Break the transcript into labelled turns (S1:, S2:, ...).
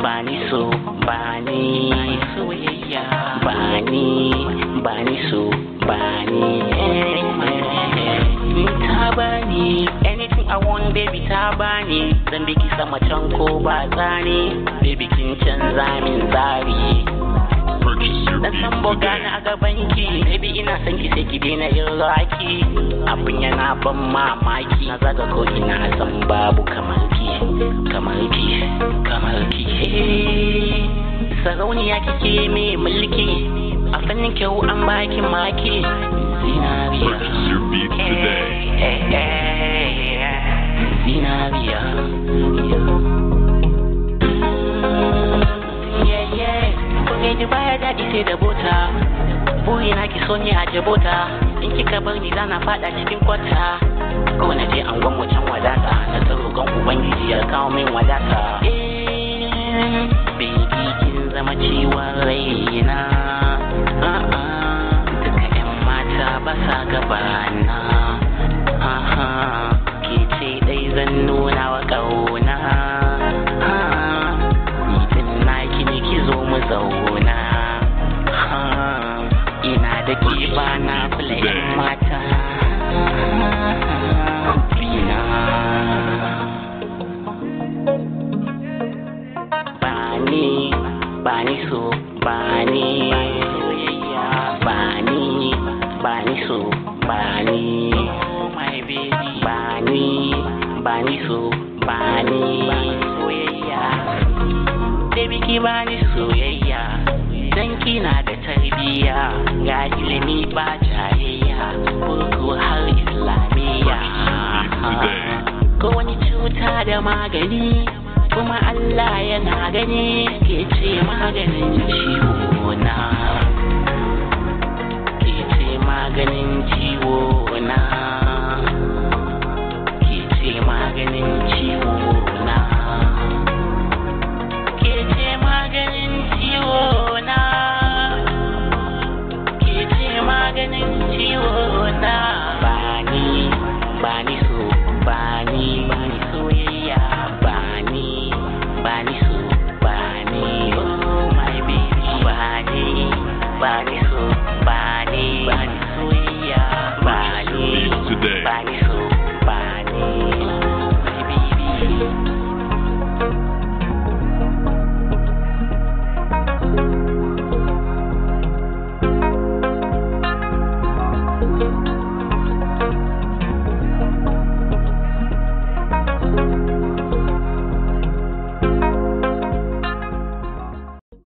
S1: bani so bani soyayya bani so bani ta bani anything I want baby ta bani zan biki sama can ko ba tsani baby kin canza min zari dan san boga na gabanki baby ina son ki sai ki daina yin raki abin yana ban mamaki na zaga ko ina san babu kamar ki sarauniya kike mai mulki a fannin kyau an baki maki zinariya zinariya Ni baya daɗi sai da bota buri na ki so ni a jabota in kika bar ni zana fada cikin kwata ko na je an gwan wacan wadata na tsarogon ubangiji ya kawo min wadata baby kin zama ciwon raina duka yan mata ba sa gabana ke ce dai zan nuna wa ƙauna zauna ina da ke ba na kula yan mata fina bani so bani so bani my baby bani so bani soyayya baby ki bani soyayya dan kina da tarbiya ga ilimi ba jayayya boko har islamiyya ko wani cuta da magani kuma Allah yana gani ke ce maganin ciwo na ke ce maganin ciwo na ke ce maganin ciwo na maganin ciwo na bani so bani soyayya bani so bani oh my baby bani